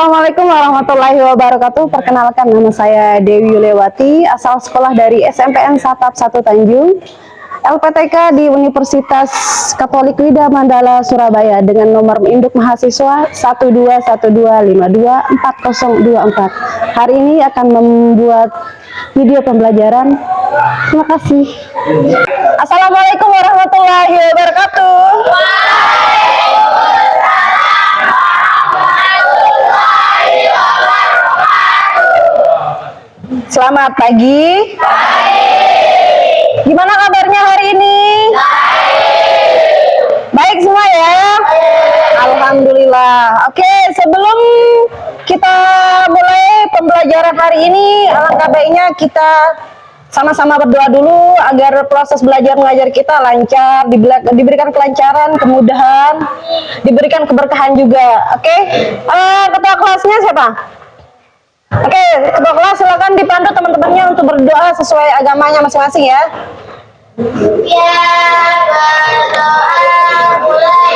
Assalamualaikum warahmatullahi wabarakatuh. Perkenalkan, nama saya Dewi Yulewati, asal sekolah dari SMPN Satap 1 Tanjung, LPTK di Universitas Katolik Widya Mandala Surabaya dengan nomor induk mahasiswa 121252404. Hari ini akan membuat video pembelajaran. Terima kasih. Assalamualaikum warahmatullahi wabarakatuh. Selamat pagi. Gimana kabarnya hari ini? Baik semua ya? Alhamdulillah. Oke, sebelum kita mulai pembelajaran hari ini, alangkah baiknya kita sama-sama berdoa dulu agar proses belajar mengajar kita lancar, diberikan kelancaran, kemudahan, diberikan keberkahan juga. Oke, ketua kelasnya siapa? Oke, ketua kelas silakan dipandu teman-temannya untuk berdoa sesuai agamanya masing-masing ya. Ya, berdoa mulai.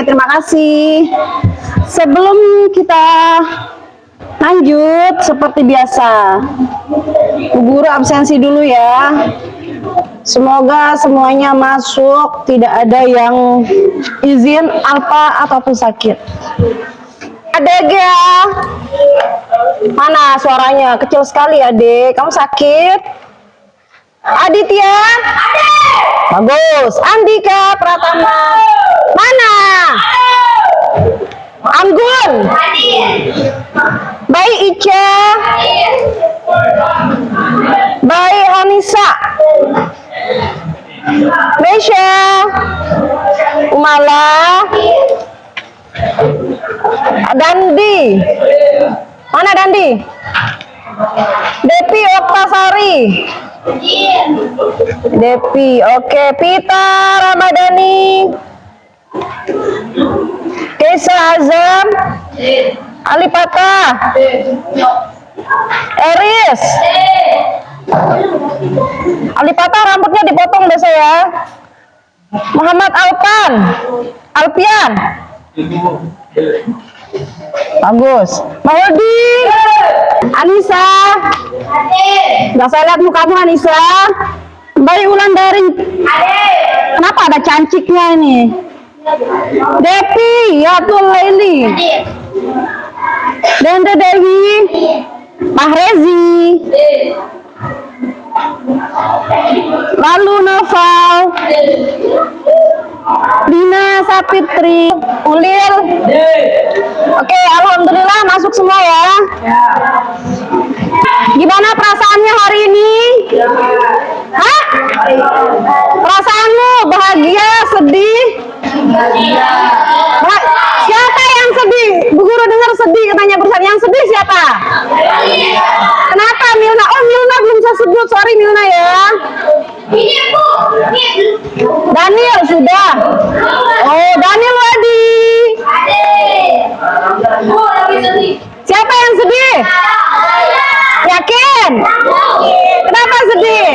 Terima kasih. Sebelum kita lanjut, seperti biasa, Bu Guru absensi dulu ya. Semoga semuanya masuk, tidak ada yang izin alpa ataupun sakit. Adek ya? Mana suaranya? Kecil sekali adek. Kamu sakit? Aditya? Bagus. Andika Pratama? Mana? Anggun? Baik Ica? Baik Anissa? Mesya? Umala? Dandi? Mana Dandi? Depi Oktasari? Depi, oke. Pita Ramadhani? Kesa Azam? Alipata? Eris? Alipata rambutnya dipotong deh saya. Muhammad Alpan? Alpian? Bagus. Maudi? Anissa? Nggak saya lihat mukamu Anissa. Bayi Wulandari? Kenapa ada canciknya ini? Depi, Yatul Laili, Dende Dewi, Mahrezi, lalu Noval, Dina Sapitri, Ulil. Oke, alhamdulillah masuk semua ya. Gimana perasaannya hari ini? Hah? Perasaanmu bahagia, sedih? Siapa yang sedih? Bu Guru dengar sedih katanya berusaha. Yang sedih siapa? Kenapa Milna? Oh Milna belum saya sebut, sorry Milna ya. Daniel sudah. Oh Daniel Wadi. Siapa yang sedih? Yakin? Kenapa sedih?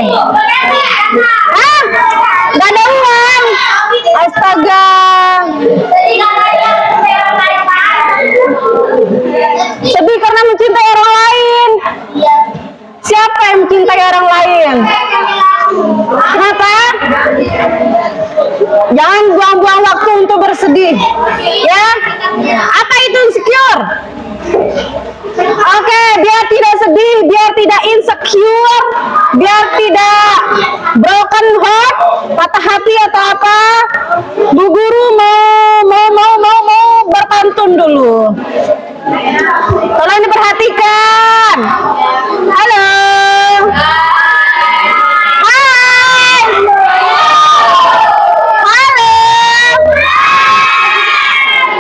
Hah? Gak ada uang? Astaga. Sedih karena mencintai orang lain. Siapa yang mencintai orang lain? sedih. Ya, apa itu insecure? Oke, biar tidak sedih, biar tidak insecure, biar tidak broken heart, patah hati atau apa, Bu Guru mau berpantun dulu. Tolong diperhatikan. Halo. Hai. Halo.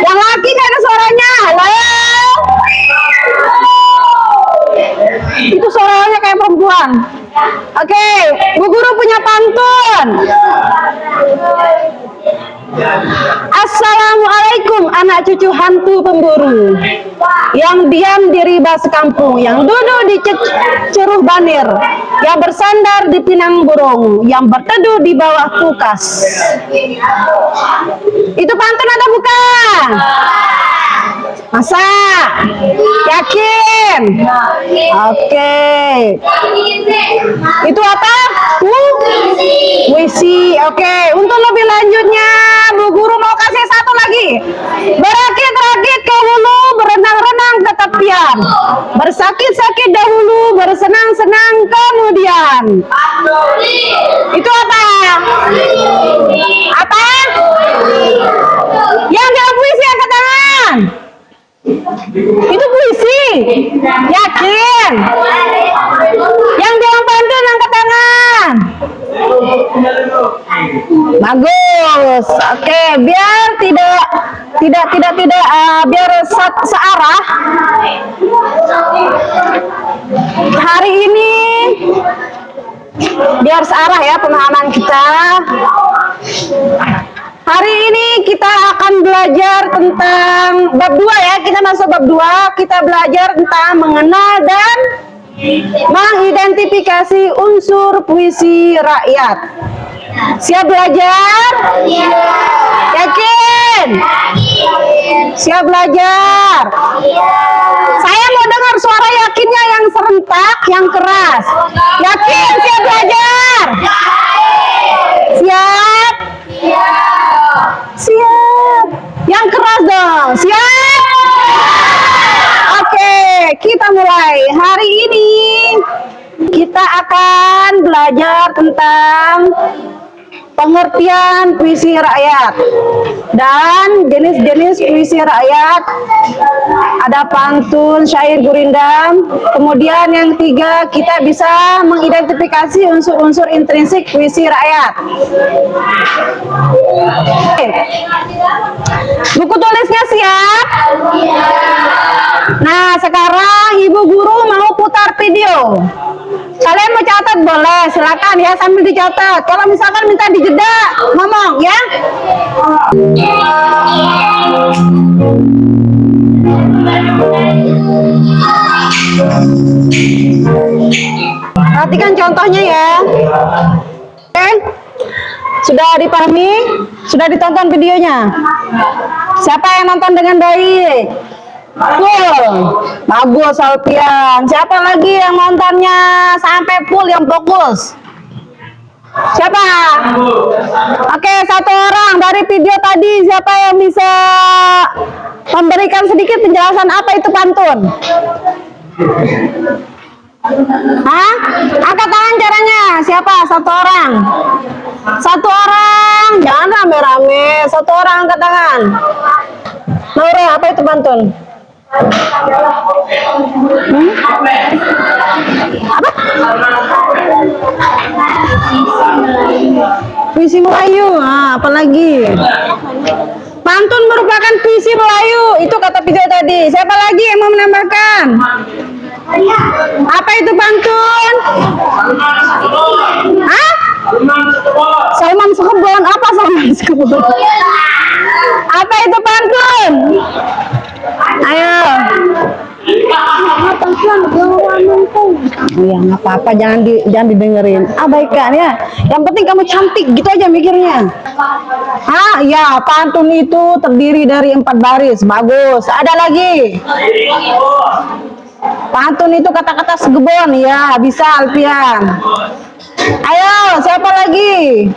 Yang laki nggak ada suaranya. Halo. Itu suaranya kayak perempuan. Oke, Bu Guru punya pantun. Assalamualaikum anak cucu hantu pemburu, yang diam di riba sekampung, yang duduk di ceruh banir, yang bersandar di pinang burung, yang berteduh di bawah kulkas. Itu pantun ada bukan? Masa? Yakin? Oke. Itu apa? Puisi. Oke. Untuk lebih lanjutnya, Bu Guru mau kasih satu lagi. Berakit-rakit ke hulu, berenang-renang ke tepian. Bersakit-sakit dahulu, bersenang-senang kemudian. Itu apa? Apa? Yang bilang puisi angkat tangan. Itu puisi. Yakin? Yang bilang pantun angkat tangan. Bagus. Oke, biar tidak biar searah. Hari ini biar searah ya pemahaman kita. Hari ini kita akan belajar tentang bab 2 ya. Kita masuk bab 2. Kita belajar tentang mengenal dan mengidentifikasi unsur puisi rakyat. Siap belajar? Yakin? Siap belajar? Saya mau dengar suara yakinnya yang serentak, yang keras. Yakin? Siap belajar? Siap? Siap. Yang keras dong. Siap? Oke, kita mulai. Hari ini kita akan belajar tentang pengertian puisi rakyat dan jenis-jenis puisi rakyat. Ada pantun, syair, gurindam. Kemudian yang ketiga, kita bisa mengidentifikasi unsur-unsur intrinsik puisi rakyat. Oke. Buku tulisnya siap? Nah, sekarang Ibu Guru mau putar video. Kalian mau catat boleh, silakan ya sambil dicatat. Kalau misalkan minta dijeda, ngomong ya. Perhatikan contohnya ya. Oke, sudah dipahami? Sudah ditonton videonya? Siapa yang nonton dengan baik? Full. Bagus Alfian. Siapa lagi yang nontonnya sampai full yang fokus? Siapa? Oke, satu orang dari video tadi. Siapa yang bisa memberikan sedikit penjelasan apa itu pantun? Hah? Angkat tangan caranya. Siapa? Satu orang. Satu orang. Jangan rame-rame. Satu orang angkat tangan. Laura, apa itu pantun? Apa? Puisi Melayu. Nah, apalagi? Pantun merupakan puisi Melayu. Itu kata video tadi. Siapa lagi yang mau menambahkan? Apa itu pantun? Hah? Salman Sekebon. Apa Salman Sekebon? Apa itu pantun? Ayo. Ya nggak apa-apa, jangan didengerin. Abaikan ya. Yang penting kamu cantik, gitu aja mikirnya. Ah, ya pantun itu terdiri dari 4 baris. Bagus. Ada lagi? Pantun itu kata-kata segebon ya, bisa Alfian. Ayo, siapa lagi?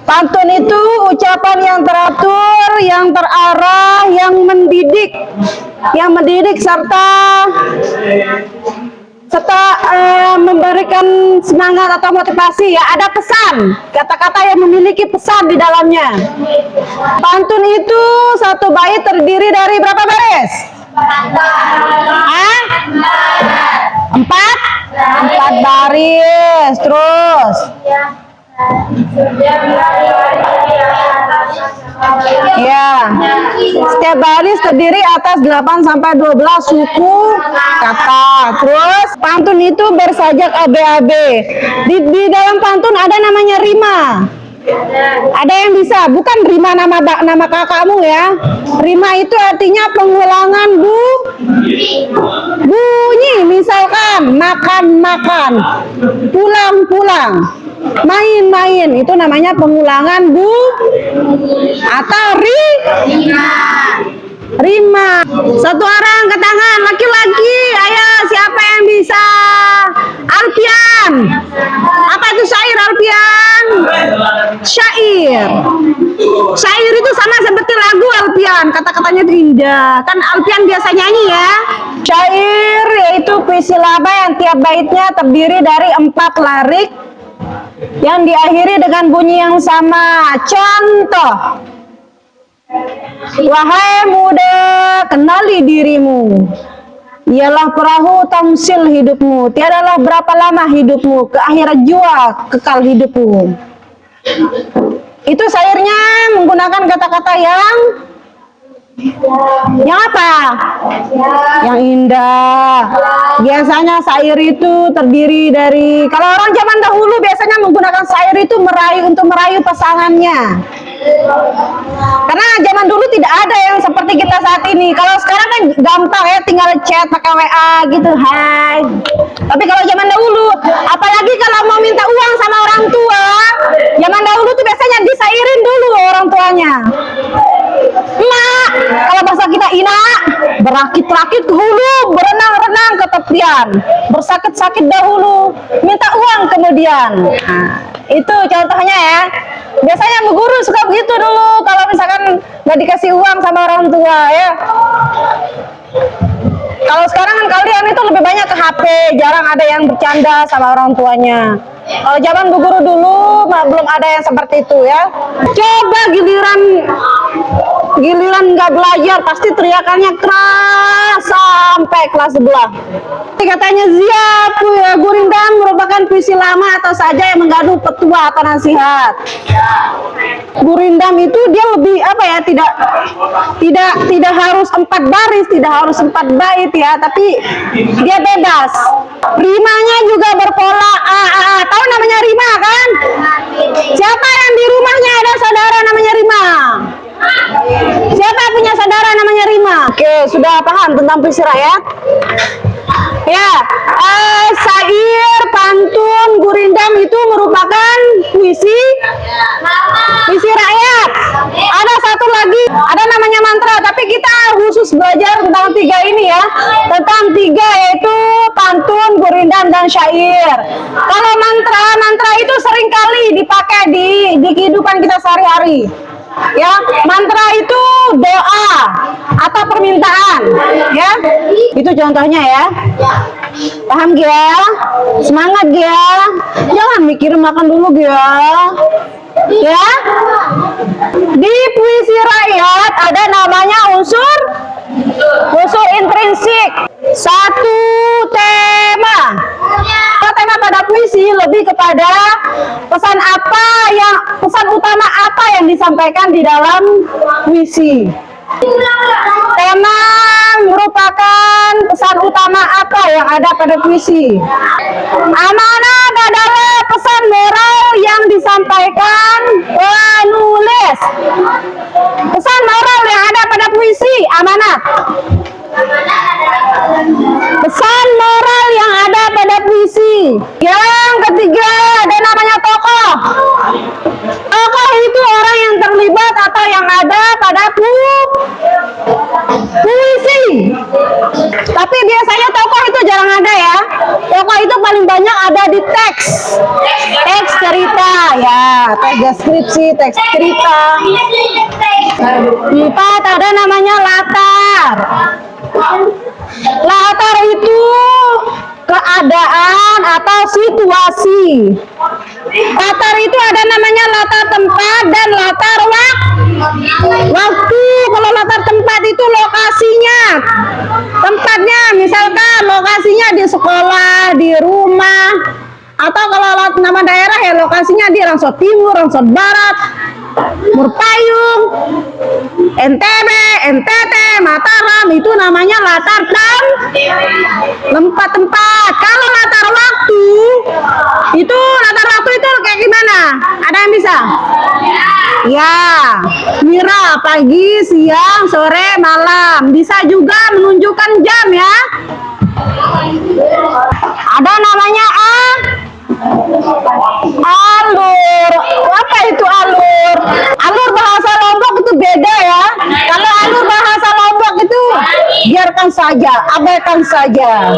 Pantun itu ucapan yang teratur, yang terarah, yang mendidik, serta memberikan semangat atau motivasi. Ya, ada pesan, kata-kata yang memiliki pesan di dalamnya. Pantun itu satu bait terdiri dari berapa baris? Empat baris. Terus ya, setiap baris terdiri atas 8 sampai 12 suku kata. Terus pantun itu bersajak ABAB. Di dalam pantun ada namanya rima. Ada yang bisa, bukan rima nama kakakmu ya. Rima itu artinya pengulangan bunyi. Misalkan makan, pulang, main, itu namanya pengulangan atau rima. Satu orang angkat tangan, laki-laki. Ayo, siapa yang bisa? Alfian. Apa itu syair, Alfian? Syair itu sama seperti lagu, Alfian. Kata-katanya itu indah. Kan Alfian biasa nyanyi ya. Syair yaitu puisi laba yang tiap baitnya terdiri dari 4 larik yang diakhiri dengan bunyi yang sama. Contoh, wahai muda, kenali dirimu, ialah perahu tamsil hidupmu, tiadalah berapa lama hidupmu, ke akhirat jua kekal hidupmu. Itu syairnya menggunakan kata-kata yang apa? Yang indah. Biasanya syair itu terdiri dari, kalau orang zaman dahulu biasanya menggunakan syair itu untuk merayu pasangannya. Karena zaman dulu tidak ada yang seperti kita saat ini. Kalau sekarang kan gampang ya, tinggal chat pakai WA gitu, hai. Tapi kalau zaman dahulu, apalagi kalau mau minta uang sama orang tua, zaman dahulu tuh biasanya disairin dulu orang tuanya. Mak, kalau bahasa kita ina, berakit-rakit ke hulu, berenang-renang ke tepian, bersakit-sakit dahulu, minta uang kemudian. Nah, itu contohnya ya. Biasanya Bu Guru suka begitu dulu kalau misalkan nggak dikasih uang sama orang tua ya. Kalau sekarang kan kalian itu lebih banyak ke HP, jarang ada yang bercanda sama orang tuanya. Kalau zaman Bu Guru dulu belum ada yang seperti itu ya. Coba giliran nggak belajar pasti teriakannya keras sampai kelas sebelah. Katanya Ziap ya, Gurindam merupakan puisi lama atau saja yang mengandung petua atau nasihat. Gurindam itu dia lebih apa ya, tidak harus 4 baris, tidak harus 4 bait ya, tapi dia bebas. Rimanya juga berpola a. Tahu namanya rima kan? Siapa yang di rumahnya ada saudara namanya Rima? Siapa punya saudara namanya Rima? Oke, sudah paham tentang puisi rakyat? Ya, syair, pantun, gurindam itu merupakan puisi rakyat. Ada satu lagi, ada namanya mantra, tapi kita khusus belajar tentang 3 ini ya. Tentang 3 yaitu pantun, gurindam, dan syair. Kalau mantra itu seringkali dipakai di kehidupan kita sehari-hari. Ya, mantra itu doa atau permintaan ya. Itu contohnya ya. Paham ya? Semangat ya. Jangan mikir makan dulu ya. Ya. Di puisi rakyat ada namanya unsur intrinsik. Satu tema. Tema pada puisi lebih kepada pesan utama apa yang disampaikan di dalam puisi. Tema merupakan pesan utama apa yang ada pada puisi. Amanat adalah pesan moral yang disampaikan penulis. Pesan moral yang ada pada puisi, amanat. Pesan moral yang ada pada puisi. Yang ketiga ada namanya tokoh. Tokoh itu orang yang terlibat atau yang ada pada puisi. Tapi biasanya tokoh itu jarang ada ya. Tokoh itu paling banyak ada di teks cerita ya. teks deskripsi, teks cerita. 4 ada namanya latar. Latar itu keadaan atau situasi. Latar itu ada namanya latar tempat dan latar waktu. Kalau latar tempat itu lokasinya, tempatnya, misalkan lokasinya di sekolah, di rumah, atau kalau nama daerah ya lokasinya di Rangsot Timur, Rangsot Barat, Murpayung, NTB, NTT, Mataram, itu namanya latar tempat. Kalau latar waktu itu kayak gimana? Ada yang bisa? Ya, kira pagi, siang, sore, malam. Bisa juga menunjukkan jam ya. Ada namanya alur. Apa itu alur? Alur bahasa Lombok itu beda ya. Kalau alur bahasa Lombok itu biarkan saja, abaikan saja.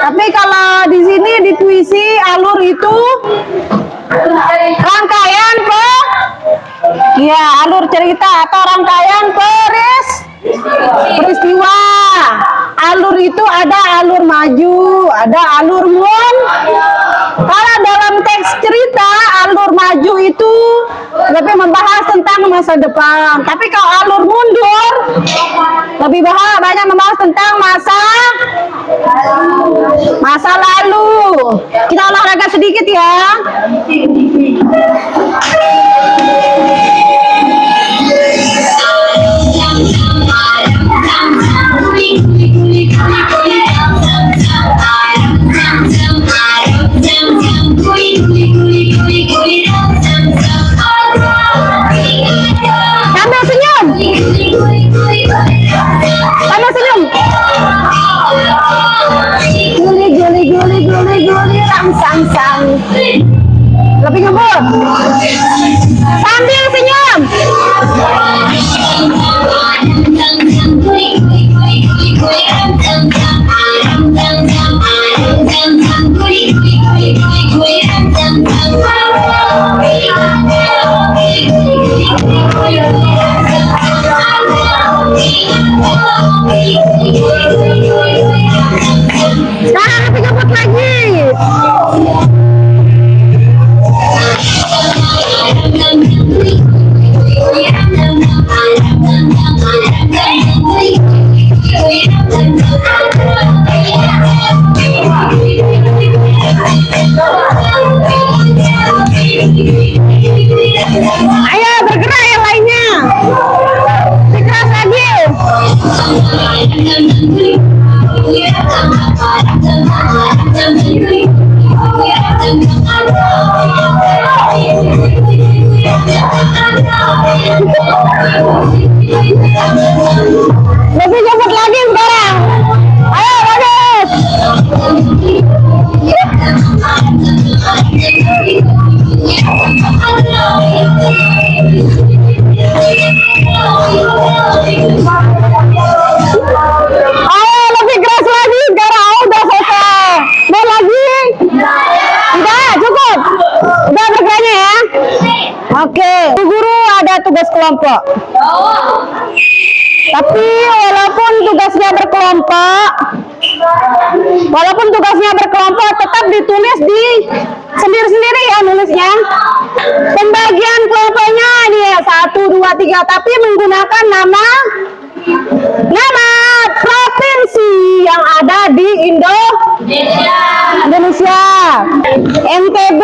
Tapi kalau di sini di puisi alur itu rangkaian alur cerita atau rangkaian peristiwa. Alur itu ada alur maju, ada alur mundur. Kalau dalam teks cerita alur maju itu lebih membahas tentang masa depan. Tapi kalau alur mundur lebih banyak membahas tentang masa lalu. Kita olahraga sedikit ya. Sambil senyum. Guli sang. Lebih ngebut. Sambil senyum. Sekarang lebih ngebut lagi. Ayo bergerak yang lainnya. Keras lagi. Lebih cepat lagi sekarang. Ayo bagus. Ayo lebih keras lagi sekarang. Udah selesai. Mau lagi? Udah cukup. Udah bergeraknya ya. Oke. Guru ada tugas kelompok. Tapi walaupun tugasnya berkelompok tetap ditulis di sendiri-sendiri ya nulisnya. Pembagian kelompoknya ini ya 1, 2, 3 tapi menggunakan nama provinsi yang ada di Indonesia. NTB,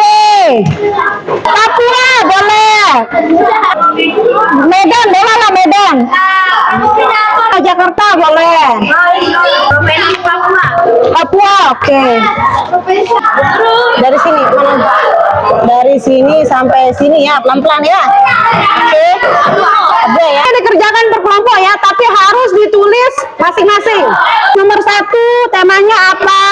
Papua boleh, Medan boleh lah Medan. Jakarta boleh. Papua oke. Dari sini mana? Dari sini sampai sini ya, pelan-pelan ya. Oke. Ada ya. Dikerjakan berkelompok ya, tapi harus ditulis masing-masing. Nomor 1 temanya apa?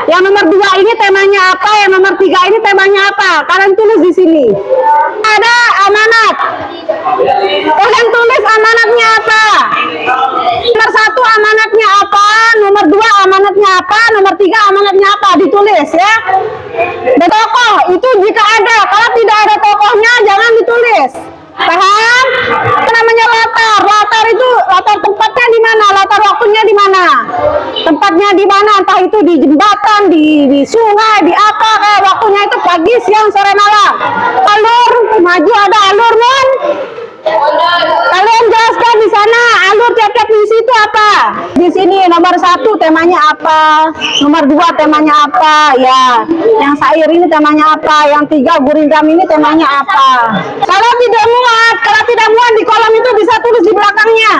Yang nomor 2 ini temanya apa? Yang nomor 3 ini temanya apa? Kalian tulis di sini. Ada amanat. Kalian tulis amanatnya apa? Nomor 1 amanatnya apa? Nomor 2 2 amanatnya apa, nomor 3 amanatnya apa, ditulis ya. Ada tokoh itu jika ada, kalau tidak ada tokohnya jangan ditulis. Paham? Itu namanya latar. Latar itu latar tempatnya di mana, latar waktunya di mana. Tempatnya di mana, entah itu di jembatan, di sungai, di apa, kayak waktunya itu pagi, siang, sore, malam. Alur, maju ada alur, Mon. Kalian jelaskan di sana alur tiap-tiap misi itu apa. Di sini nomor 1 temanya apa, nomor 2 temanya apa, ya. Yang syair ini temanya apa, yang 3 gurindam ini temanya apa. Kalau tidak muat di kolom itu bisa tulis di belakangnya.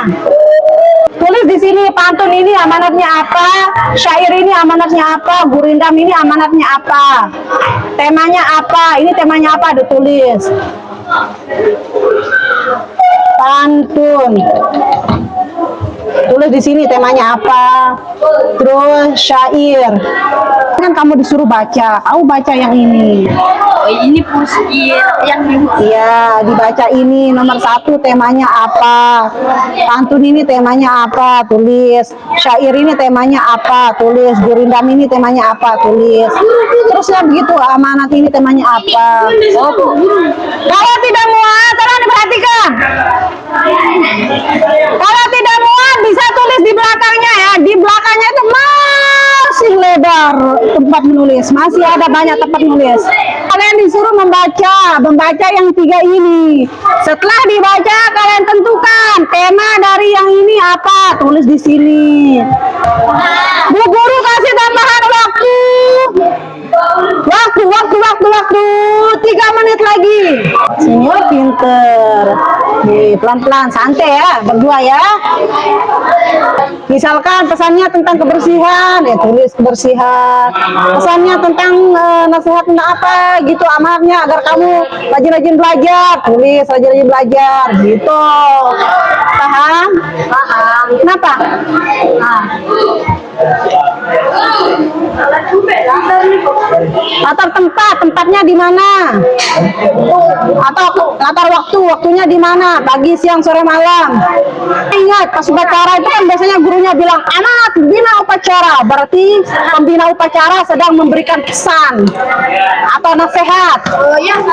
Tulis di sini pantun ini amanatnya apa, syair ini amanatnya apa, gurindam ini amanatnya apa, temanya apa, ini temanya apa, ditulis. Pantun, tulis di sini temanya apa, terus syair. Kan kamu disuruh baca, kamu baca yang ini. Oh, ini puisi yang Iya, dibaca ini nomor 1 temanya apa, pantun ini temanya apa, tulis. Syair ini temanya apa, tulis. Gurindam ini temanya apa, tulis. Terusnya begitu, amanat ini temanya apa. Kalau tidak muat, tolong diperhatikan. Kalau tidak muat bisa tulis di belakangnya ya. Di belakangnya itu masih lebar tempat menulis, masih ada banyak tempat menulis. Kalian disuruh membaca yang 3 ini. Setelah dibaca, kalian tentukan tema dari yang ini apa, tulis di sini. Bu guru kasih tambahan waktu. Waktu 3 menit lagi. Senior pinter. Nih, pelan-pelan, santai ya, berdua ya. Misalkan pesannya tentang kebersihan, ya tulis kebersihan. Pesannya tentang nasihat tentang apa gitu, amarnya agar kamu rajin-rajin belajar, tulis rajin-rajin belajar gitu. Paham? Paham. Kenapa? Nah. Latar tempatnya di mana? Atau latar waktunya di mana? Pagi, siang, sore, malam. Ingat, pas upacara itu kan biasanya gurunya bilang amanat pembina upacara, berarti pembina upacara sedang memberikan pesan atau nasihat.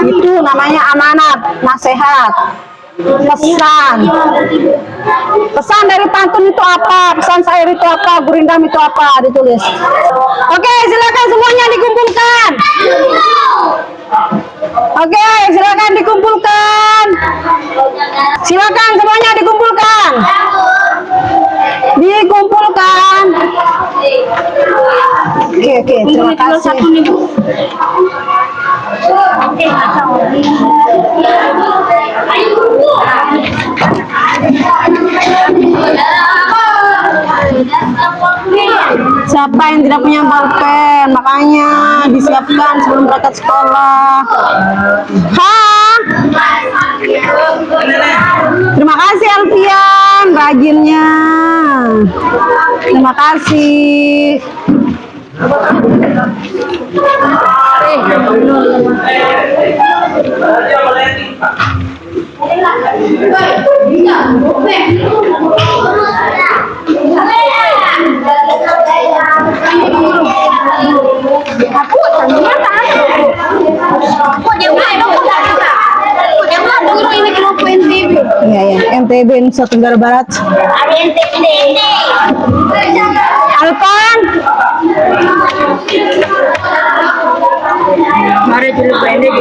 Itu namanya amanat, nasihat. Pesan dari pantun itu apa, pesan syair itu apa, gurindam itu apa, ditulis. Oke, silakan semuanya dikumpulkan. Oke, silakan dikumpulkan. Silakan semuanya dikumpulkan. Dikumpulkan. Oke, terima kasih. Siapa yang tidak punya bolpen, makanya disiapkan sebelum berangkat sekolah. Terima kasih Alfian, rajinnya. Terima kasih. Iya, NTB Nusa Tenggara Barat. Alpan. Mari dulu pendek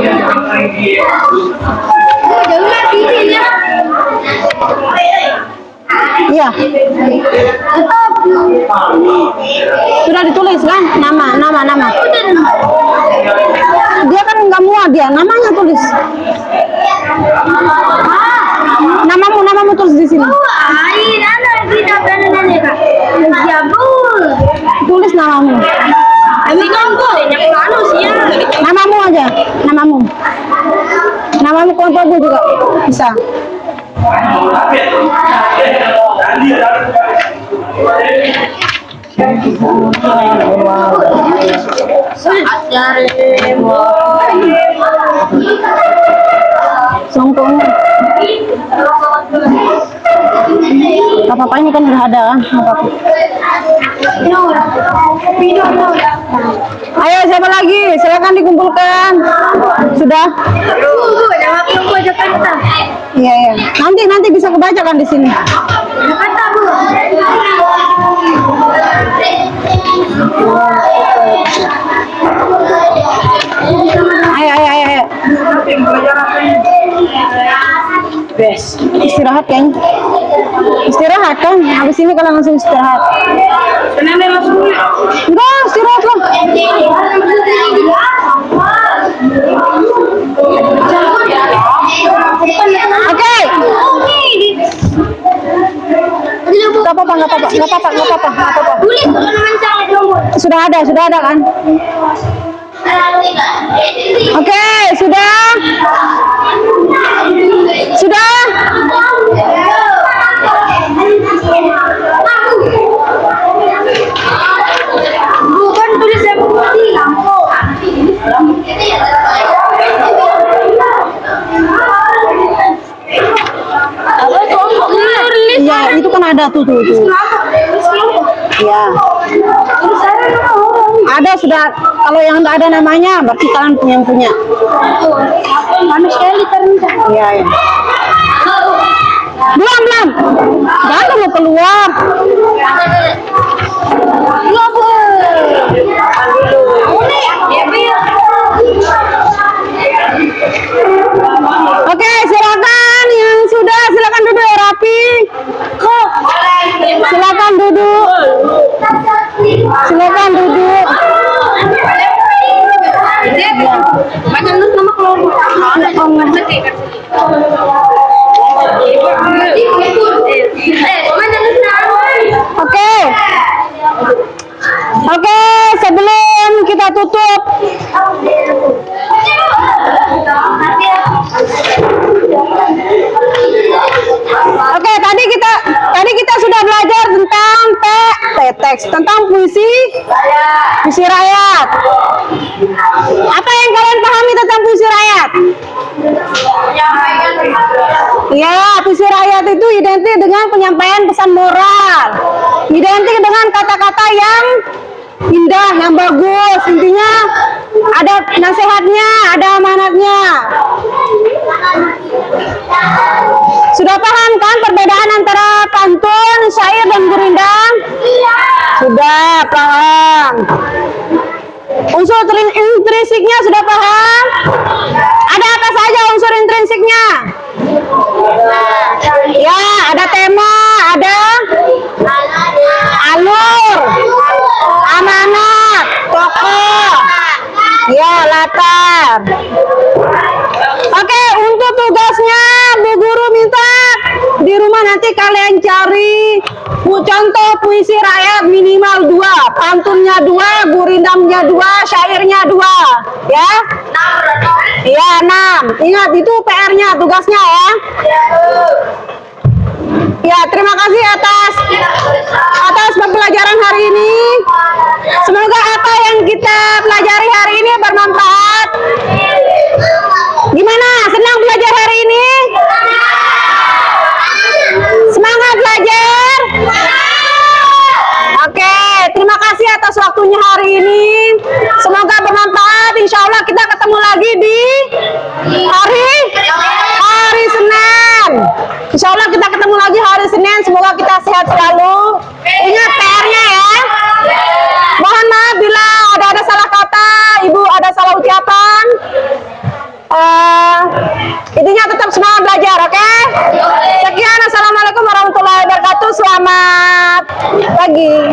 Iya. Sudah ditulis kan? Nama. Dia kan nggak muat dia, namanya tulis. Namamu tulis di sini. Tulis namamu. Namamu aja, namamu. Namamu kontobu juga bisa. Songkong. Gak apa-apa, ini kan udah ada kan. Gak apa-apa. Ayo siapa lagi? Silakan dikumpulkan. Sudah? Iya iya. Nanti bisa kebaca kan di sini. Ayo. Bes. Istirahat kan? Istirahat kan? Habis ini kalian langsung istirahat. Enggak, istirahat lah. Oke. Gak apa-apa. Sudah ada kan? Oke, sudah. Bukan tulis yang putih. Iya, itu kan ada tuh. Iya. Ada sudah. Kalau yang nggak ada namanya, berarti kalian yang punya. Mana sekali terendah. Iya. Belum. Jangan mau keluar. Oke, silakan yang sudah silakan duduk rapi. Silakan duduk. Macam nama kelompok. Oke, sebelum kita tutup. Oke, tadi kita sudah belajar tentang teks, tentang puisi rakyat. Apa yang kalian pahami tentang puisi rakyat? Ya, puisi rakyat itu identik dengan penyampaian pesan moral, identik dengan kata-kata yang indah, yang bagus. Intinya ada nasihatnya, ada amanatnya. Sudah paham kan perbedaan antara pantun, syair, dan gurindam? Sudah paham. Unsur intrinsiknya sudah paham? Ada apa saja unsur intrinsiknya? Ya, ada tema, ada alur, amanat, tokoh, ya, latar. Oke, untuk tugasnya Bu Guru minta di rumah nanti kalian cari contoh puisi rakyat minimal 2, pantunnya 2, gurindamnya 2, syairnya 2, ya. Iya, 6. Ingat itu PR-nya, tugasnya ya. Ya, terima kasih atas pembelajaran hari ini. Semoga apa yang kita pelajari hari ini bermanfaat. Gimana? Senang belajar hari ini? Semangat belajar? Oke, terima kasih atas waktunya hari ini. Semoga bermanfaat. Insya Allah kita ketemu lagi di hari Senin. Insya Allah kita ketemu lagi hari Senin. Semoga kita sehat selalu. Ingat PR-nya ya. Mohon maaf bila ada salah kata, Ibu ada salah ucapan. Intinya tetap semangat belajar, oke? Sekian, assalamualaikum warahmatullahi wabarakatuh. Selamat pagi.